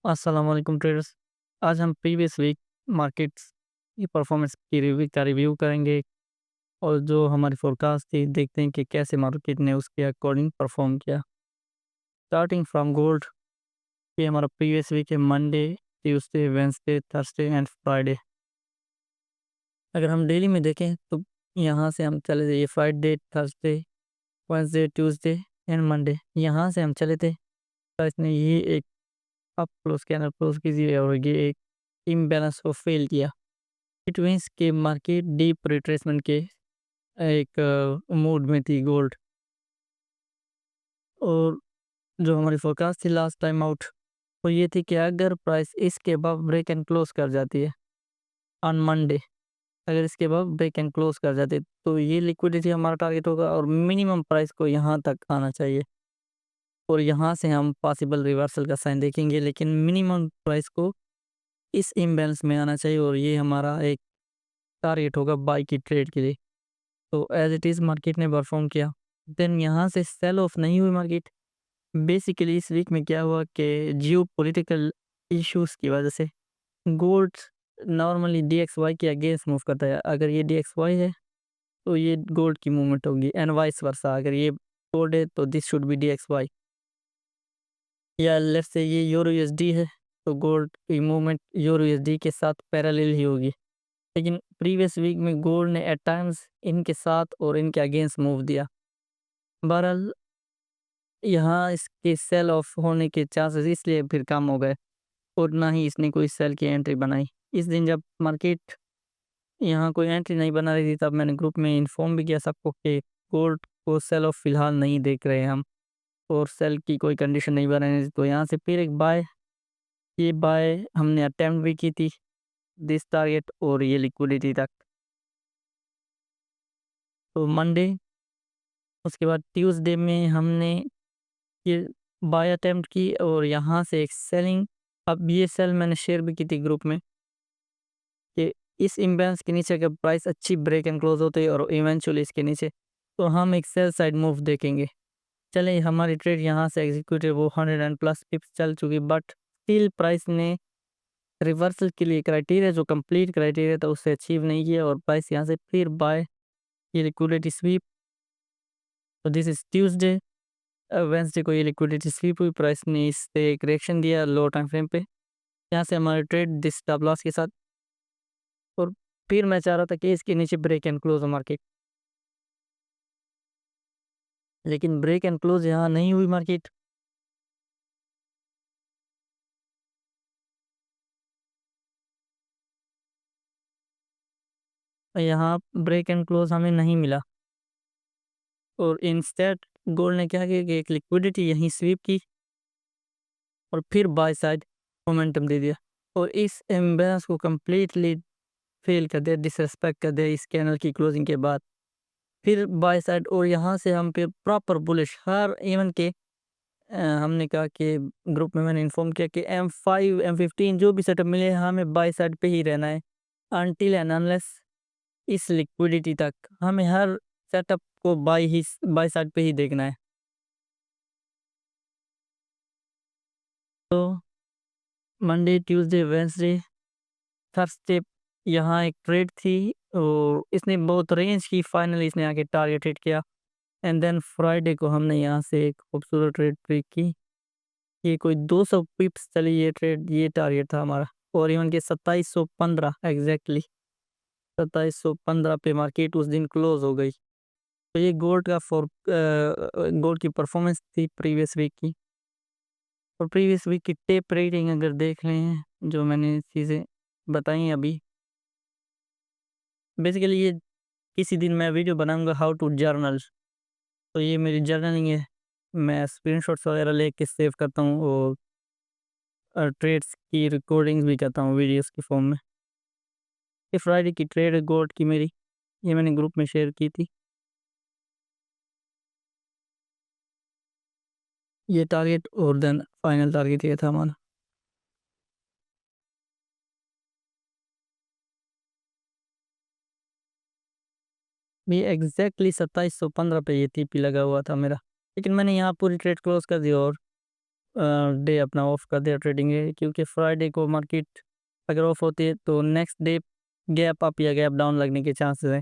अस्सलाम वालेकुम ट्रेडर्स। आज हम प्रीवियस वीक मार्केट्स की परफॉर्मेंस की रिव्यू करेंगे और जो हमारी फोरकास्ट थी देखते हैं कि कैसे मार्केट ने उसके अकॉर्डिंग परफॉर्म किया। स्टार्टिंग फ्रॉम गोल्ड, ये हमारा प्रीवियस वीक है Monday, Tuesday, Wednesday, Thursday and Friday. अगर हम डेली में देखें तो यहाँ से हम चले थे, ये Friday, Thursday, Wednesday, Tuesday and Monday, यहाँ से हम चले थे। तो इसने ये एक अप क्लोज कैनल क्लोज कीजिए और ये एक इम्बैलेंस को फेल किया। इट मीन्स के मार्केट डीप रिट्रेसमेंट के एक मूड में थी गोल्ड। और जो हमारी फोरकास्ट थी लास्ट टाइम आउट, वो ये थी कि अगर प्राइस इसके अबव ब्रेक एंड क्लोज कर जाती है ऑन मंडे, अगर इसके अबव ब्रेक एंड क्लोज कर जाती है तो ये लिक्विडिटी हमारा टारगेट होगा और मिनिमम प्राइस को यहाँ तक आना चाहिए और यहाँ से हम पॉसिबल रिवर्सल का साइन देखेंगे, लेकिन मिनिमम प्राइस को इस इम्बैलेंस में आना चाहिए और ये हमारा एक टारगेट होगा बाई की ट्रेड के लिए। तो एज इट इज़ मार्केट ने परफॉर्म किया। देन यहाँ से सेल ऑफ नहीं हुई मार्केट। बेसिकली इस वीक में क्या हुआ कि जियो पॉलिटिकल इश्यूज की वजह से गोल्ड नॉर्मली DXY के अगेंस्ट मूव करता है। अगर ये DXY है तो ये गोल्ड की मूवमेंट होगी एंड वाइस वर्सा। अगर ये गोल्ड है तो दिस शुड बी DXY, या लेट्स से ये यूरो USD है तो गोल्ड की मूवमेंट यूरो USD के साथ पैरेलल ही होगी। लेकिन प्रीवियस वीक में गोल्ड ने एट टाइम्स इनके साथ और इनके अगेंस्ट मूव दिया। बहरहाल यहाँ इसके सेल ऑफ होने के चांसेस इसलिए फिर कम हो गए और ना ही इसने कोई सेल की एंट्री बनाई। इस दिन जब मार्केट यहाँ कोई एंट्री नहीं बना रही थी तब मैंने ग्रुप में इन्फॉर्म भी किया सबको कि गोल्ड को सेल ऑफ फिलहाल नहीं देख रहे हैं हम और सेल की कोई कंडीशन नहीं बना रही थी। तो यहाँ से फिर एक बाय, ये बाय हमने अटेम्प्ट भी की थी दिस टारगेट और ये लिक्विडिटी तक। तो मंडे, उसके बाद ट्यूसडे में हमने ये बाय अटेम्प्ट की और यहाँ से एक सेलिंग। अब ये सेल मैंने शेयर भी की थी ग्रुप में कि इस इम्बैलेंस के नीचे अगर प्राइस अच्छी ब्रेक एंड क्लोज होती है और इवेंचुअली इसके नीचे, तो हम एक सेल साइड मूव देखेंगे। चले हमारी ट्रेड यहाँ से एग्जीक्यूटिव वो 100 एंड प्लस पिप्स चल चुकी, बट स्टिल प्राइस ने रिवर्सल के लिए क्राइटेरिया जो कंप्लीट क्राइटेरिया था उससे अचीव नहीं किया और प्राइस यहाँ से फिर बाय, ये लिक्विडिटी स्वीप। तो दिस इज ट्यूसडे, वेंसडे को ये लिक्विडिटी स्वीप हुई, प्राइस ने इस पे एक रिएक्शन दिया लो टाइम फ्रेम पे। यहाँ से हमारे ट्रेड दिस स्टॉप लॉस के साथ और फिर मैं चाह रहा था कि इसके नीचे ब्रेक एंड क्लोज हो मार्केट, लेकिन ब्रेक एंड क्लोज यहाँ नहीं हुई मार्केट। यहाँ ब्रेक एंड क्लोज हमें नहीं मिला और इंस्टेड गोल्ड ने क्या किया कि एक लिक्विडिटी यहीं स्वीप की और फिर बाय साइड मोमेंटम दे दिया और इस एम्बेलेंस को कम्प्लीटली फेल कर दिया, डिसरेस्पेक्ट कर दिया इस कैनल की क्लोजिंग के बाद। फिर बाय साइड और यहाँ से हम फिर प्रॉपर बुलिश हर इवन के हमने कहा कि ग्रुप में मैंने इन्फॉर्म किया कि M5 M15 जो भी सेटअप मिले हमें बाय साइड पे ही रहना है अनटिल एंड अनलेस इस लिक्विडिटी तक हमें हर सेटअप को बाय साइड पे ही देखना है। तो मंडे, ट्यूसडे, वेंसडे, थर्सडे यहाँ एक ट्रेड थी और इसने बहुत रेंज की, फाइनली इसने आके टारगेट हिट किया एंड देन फ्राइडे को हमने यहाँ से एक खूबसूरत ट्रेड ट्रिक की। ये कोई 200 पिप्स चली ये ट्रेड, ये टारगेट था हमारा और इवन के 2715 एग्जैक्टली 2715 पे मार्केट उस दिन क्लोज हो गई। तो ये गोल्ड की परफॉर्मेंस थी प्रीवियस वीक की। और प्रीवियस वीक की टेप रेटिंग अगर देख रहे हैं जो मैंने चीज़ें बताई हैं अभी, बेसिकली ये किसी दिन मैं वीडियो बनाऊंगा हाउ टू जर्नल। तो ये मेरी जर्नलिंग है, मैं स्क्रीनशॉट्स वगैरह लेके सेव करता हूँ और ट्रेड्स की रिकॉर्डिंग्स भी करता हूँ वीडियोस की फॉर्म में। ये फ्राइडे की ट्रेड गोल्ड की मेरी, ये मैंने ग्रुप में शेयर की थी। ये टारगेट और देन फाइनल टारगेट ये था हमारा। ये एग्जैक्टली 2715 पे ये TP लगा हुआ था मेरा, लेकिन मैंने यहाँ पूरी ट्रेड क्लोज कर दी और डे अपना ऑफ कर दिया ट्रेडिंग है, क्योंकि फ्राइडे को मार्केट अगर ऑफ होती है तो नेक्स्ट डे गैप अप या गैप डाउन लगने के चांसेस है।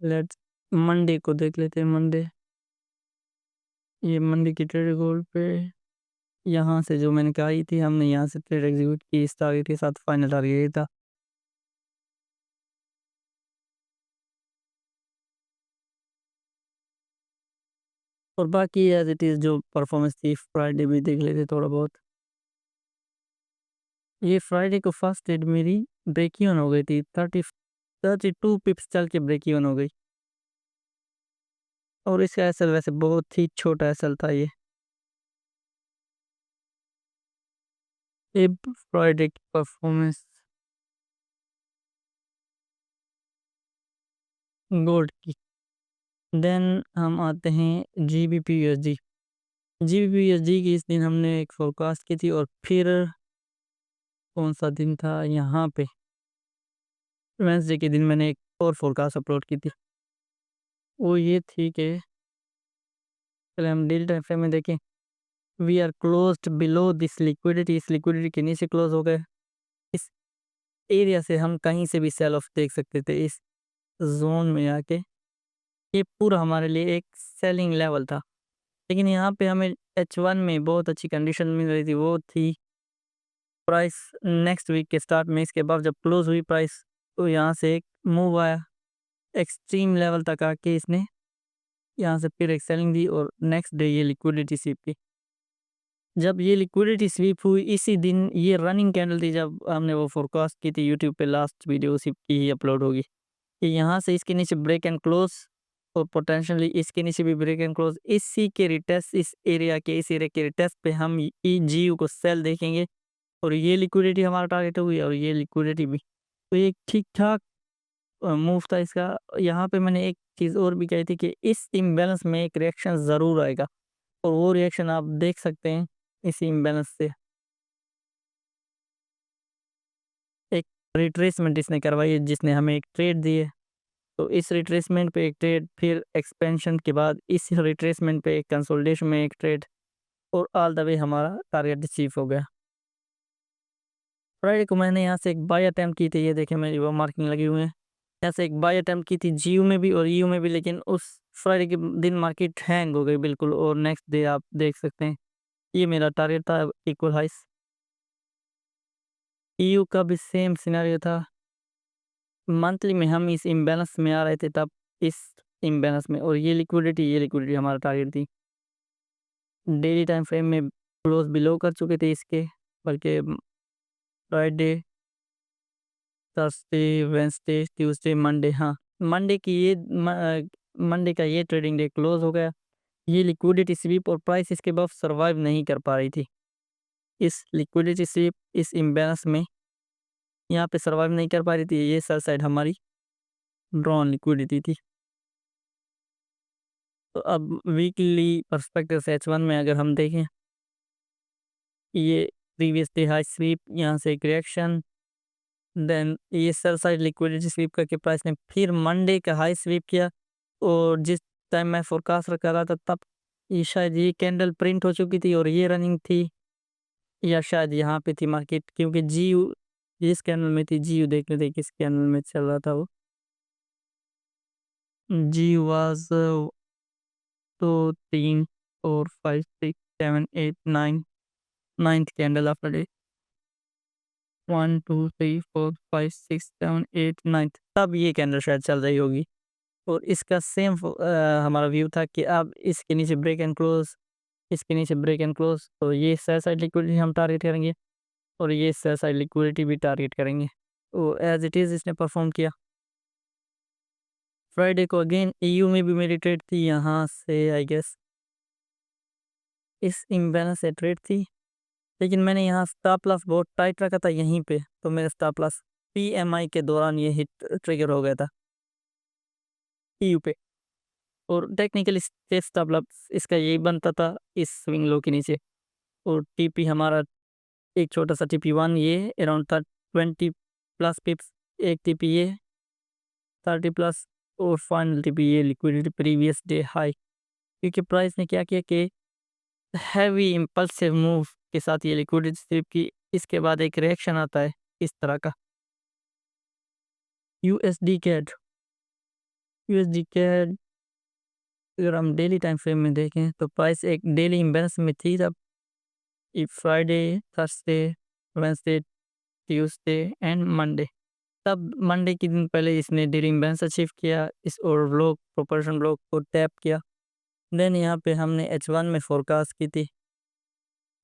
लेट्स मंडे को देख लेते हैं। मंडे, ये मंडे की ट्रेड गोल्ड पे यहाँ से जो मैंने कही थी, हमने यहाँ से ट्रेड एग्जीक्यूट की इस टारगेट के साथ। फाइनल टारगेट ये था। और बाकी एज इट इज़ जो परफॉर्मेंस थी फ्राइडे भी देख लेते थोड़ा बहुत। ये फ्राइडे को फर्स्ट ट्रेड मेरी ब्रेक इवन हो गई थी, 32 पिप्स चल के ब्रेक इवन हो गई। और इसका एसएल वैसे बहुत ही छोटा एसएल था ये फ्राइडे की परफॉर्मेंस गोल्ड की। देन हम आते हैं जीबीपी यूएसडी। जीबीपी यूएसडी की इस दिन हमने एक फोरकास्ट की थी, और फिर कौन सा दिन था यहाँ पे, वेंसडे के दिन मैंने एक और फोरकास्ट अपलोड की थी। वो ये थी कि पहले हम डेली टाइम फ्रेम में देखें। We are closed below this liquidity, इस लिक्विडिटी के नीचे क्लोज हो गए। इस एरिया से हम कहीं से भी सेल ऑफ देख सकते थे। इस जोन में आके ये पूरा हमारे लिए एक सेलिंग लेवल था। लेकिन यहाँ पे हमें H1 में बहुत अच्छी कंडीशन मिल रही थी, वो थी प्राइस नेक्स्ट वीक के स्टार्ट में। इसके बाद जब क्लोज हुई प्राइस, तो यहाँ से एक मूव आया एक्सट्रीम लेवल तक आके, इसने यहाँ से फिर एक सेलिंग दी, और नेक्स्ट डे ये लिक्विडिटी स्वीप की। जब ये लिक्विडिटी स्वीप हुई इसी दिन ये रनिंग कैंडल थी, जब हमने वो फोरकास्ट की थी यूट्यूब पे, लास्ट वीडियो उसी की ही अपलोड होगी कि यहाँ से इसके नीचे ब्रेक एंड क्लोज, और पोटेंशियली इसके नीचे भी ब्रेक एंड क्लोज। इसी के रिटेस्ट, इस एरिया के रिटेस्ट पे हम ई जी को सेल देखेंगे, और ये लिक्विडिटी हमारा टारगेट हुई, और ये लिक्विडिटी भी। तो ये ठीक ठाक मूव था इसका। यहाँ पे मैंने एक चीज़ और भी कही थी कि इस इम्बैलेंस में एक रिएक्शन ज़रूर आएगा, और वो रिएक्शन आप देख सकते हैं इस इम्बैलेंस से। एक रिट्रेसमेंट इसने करवाई है, जिसने हमें एक ट्रेड दी है। तो इस रिट्रेसमेंट पे एक ट्रेड, फिर एक्सपेंशन के बाद इस रिट्रेसमेंट पे एक कंसोलिडेशन में एक ट्रेड, और ऑल द वे हमारा टारगेट अचीव हो गया। फ्राइडे को मैंने यहाँ से एक बाय अटैम्प्ट की थी, ये देखें मेरी वो मार्किंग लगी हुई है। यहाँ से एक बाय अटैम्प्ट की थी जीयू में भी और ईयू में भी, लेकिन उस फ्राइडे के दिन मार्केट हैंग हो गई बिल्कुल, और नेक्स्ट डे आप देख सकते हैं ये मेरा टारगेट था इक्वल हाइस। ईयू का भी सेम सिनेरियो था। मंथली में हम इस इम्बैलेंस में आ रहे थे तब, इस इम्बैलेंस में, और ये लिक्विडिटी हमारा टारगेट थी। डेली टाइम फ्रेम में क्लोज बिलो कर चुके थे इसके, बल्कि Friday, Thursday, Wednesday, Tuesday, Monday, हाँ मंडे की ये मंडे का ये ट्रेडिंग डे क्लोज हो गया। ये लिक्विडिटी स्वीप और प्राइस इसके बाद सरवाइव नहीं कर पा रही थी। इस लिक्विडिटी स्वीप, इस इम्बैलेंस में यहाँ पे सरवाइव नहीं कर पा रही थी। ये सेल साइड हमारी ड्रॉन लिक्विडिटी थी। तो अब वीकली पर्सपेक्टिव से H1 में अगर हम देखें, ये प्रीवियस डे हाई स्वीप, यहाँ से एक रिएक्शन, देन ये सेल साइड लिक्विडिटी स्वीप करके प्राइस ने फिर मंडे का हाई स्वीप किया। और जिस टाइम मैं फोरकास्ट कर रहा था तब ये शायद ये कैंडल प्रिंट हो चुकी थी, और ये रनिंग थी, या शायद यहाँ पे थी मार्केट, क्योंकि जीयू जिस कैंडल में थी, जीयू देख लेते किस कैंडल में चल रहा था वो। जी वाज तो 3 4 5 6 7 8 9, नाइन्थ कैंडल आफ्टर डे, 1 2 3 4 5 6 7 8 9, तब ये कैंडल शायद चल रही होगी। और इसका सेम हमारा व्यू था कि अब इसके नीचे ब्रेक एंड क्लोज, इसके नीचे ब्रेक एंड क्लोज, तो ये सेल साइड लिक्विडिटी हम टारगेट करेंगे, और ये सेल साइड लिक्विडिटी भी टारगेट करेंगे। तो एज इट इज़ इसने परफॉर्म किया। फ्राइडे को अगेन ईयू में भी मेरी ट्रेड थी, यहाँ से आई गेस इस इम्बैलेंस से ट्रेड थी, लेकिन मैंने यहाँ स्टॉप लॉस बहुत टाइट रखा था यहीं पे, तो मेरा स्टॉप लॉस पीएमआई के दौरान ये हिट ट्रिगर हो गया था ईयू पे। और टेक्निकली स्टॉप लॉस इसका यही बनता था इस स्विंग लो के नीचे। और टीपी हमारा एक छोटा सा टीपी 1, ये अराउंड था 20 प्लस पिप्स। एक टीपी ये 30 प्लस और फाइनली भी ये लिक्विडिटी प्रीवियस डे हाई, क्योंकि प्राइस ने क्या किया कि हैवी इम्पल्सिव मूव के साथ ये लिक्विडिटी स्वीप की। इसके बाद एक रिएक्शन आता है इस तरह का। यूएसडी कैड यूएसडी कैड अगर हम डेली टाइम फ्रेम में देखें तो प्राइस एक डेली इम्बैलेंस में थी तब। Friday, Thursday, Wednesday, Tuesday and Monday, तब मंडे के दिन पहले इसने डेली इम्बैलेंस अचीव किया इस और ब्लॉक प्रोपोर्शन ब्लॉक को टैप किया। देन यहाँ पे हमने H1 में फोरकास्ट की थी।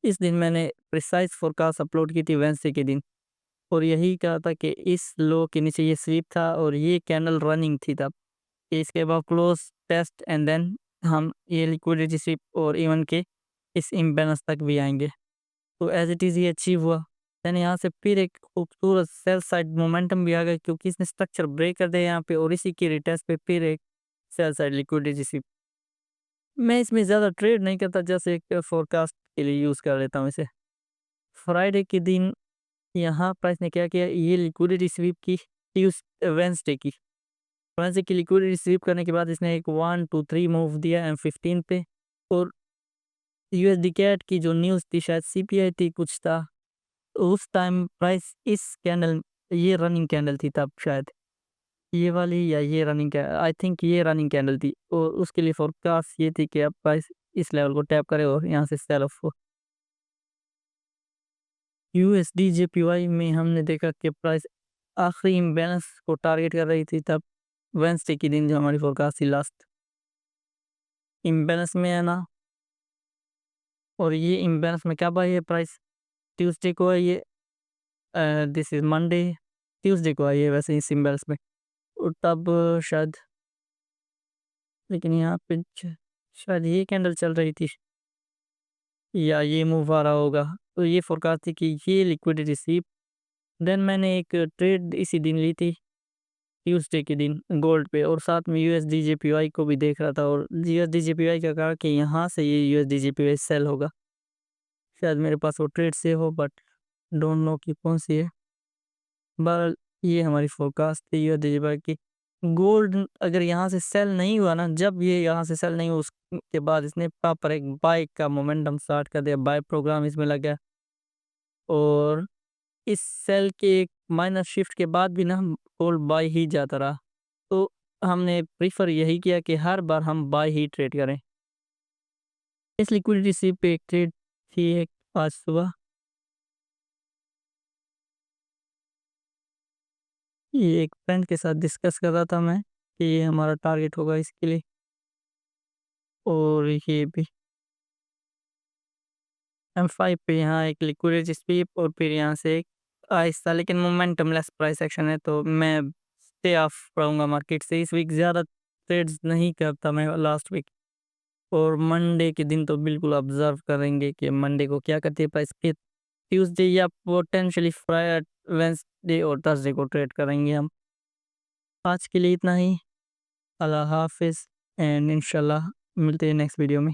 इस दिन मैंने प्रिसाइज फोरकास्ट अपलोड की थी वेंसडे के दिन, और यही कहा था कि इस लो के नीचे ये स्वीप था और ये कैंडल रनिंग थी तब। इसके बाद क्लोज टेस्ट एंड देन हम ये लिक्विडिटी स्वीप और इवन के इस इम्बैलेंस तक भी आएंगे। तो एज इट इज़ ये अचीव हुआ। देन यहाँ से फिर एक खूबसूरत सेल साइड मोमेंटम भी आ गया, क्योंकि इसने स्ट्रक्चर ब्रेक कर दिया यहाँ पे, और इसी की रिटेस्ट पे फिर एक सेल साइड लिक्विडिटी स्वीप। मैं इसमें ज़्यादा ट्रेड नहीं करता, जैसे एक फोरकास्ट के लिए यूज़ कर लेता हूँ इसे। फ्राइडे के दिन यहाँ प्राइस ने क्या किया, ये लिक्विडिटी स्वीप की वेंसडे की लिक्विडिटी स्वीप करने के बाद इसने एक 1 2 3 मूव दिया M15 पे, और यूएसडी कैट की जो न्यूज़ थी शायद सीपीआई थी कुछ था, तो उस टाइम प्राइस इस कैंडल, ये रनिंग कैंडल थी तब शायद, ये वाली या ये रनिंग आई थिंक ये रनिंग कैंडल थी, और उसके लिए फोरकास्ट ये थी कि अब प्राइस इस लेवल को टैप करे और यहाँ से सेल ऑफ हो। यूएसडी जेपीवाई में हमने देखा कि प्राइस आखिरी इम्बैलेंस को टारगेट कर रही थी तब वेंसडे के दिन, जो हमारी फोरकास्ट थी लास्ट इम्बैलेंस में है ना। और ये इम्बैलेंस में कब आई है प्राइस, ट्यूसडे को आई है। दिस इज मंडे, ट्यूसडे को आई है वैसे इस इम्बैलेंस में, और तब शायद, लेकिन यहाँ पे शायद ये कैंडल चल रही थी या ये मूव आ रहा होगा। तो ये फोरकास्ट थी कि ये लिक्विडिटी स्वीप। देन मैंने एक ट्रेड इसी दिन ली थी ट्यूसडे के दिन गोल्ड पे, और साथ में यूएसडी जेपीवाई को भी देख रहा था, और यूएसडी जेपीवाई का कहा कि यहाँ से ये यूएसडी जेपीवाई सेल होगा। शायद मेरे पास वो ट्रेड से हो, बट डोंट नो कि कौन सी है। बहरहाल ये हमारी फोरकास्ट थी यूएसडी जेपीवाई की। गोल्ड अगर यहाँ से सेल नहीं हुआ ना, जब ये यहाँ से सेल नहीं हुआ उसके बाद इसने प्रॉपर एक बाय का मोमेंटम स्टार्ट कर दिया, बाय प्रोग्राम इसमें लग गया, और इस सेल के एक माइनर शिफ्ट के बाद भी ना गोल्ड बाय ही जाता रहा। तो हमने प्रीफर यही किया कि हर बार हम बाय ही ट्रेड करें। इस लिक्विडिटी स्वीप पे एक ट्रेड थी एक आज सुबह, ये एक फ्रेंड के साथ डिस्कस कर रहा था मैं कि ये हमारा टारगेट होगा इसके लिए, और ये भी M5 पे यहाँ एक लिक्विडिटी स्वीप, और फिर यहाँ से एक आहिस्ता लेकिन मोमेंटम लेस प्राइस एक्शन है, तो मैं स्टे ऑफ रहूँगा मार्केट से। इस वीक ज़्यादा ट्रेड्स नहीं करता मैं लास्ट वीक, और मंडे के दिन तो बिल्कुल ऑब्जर्व करेंगे कि मंडे को क्या करती है प्राइस। फिर ट्यूसडे या पोटेंशियली फ्राइडे, वेंसडे और थर्सडे को ट्रेड करेंगे हम। आज के लिए इतना ही। अल्लाह हाफिज़, एंड इंशाल्लाह मिलते हैं नेक्स्ट वीडियो में।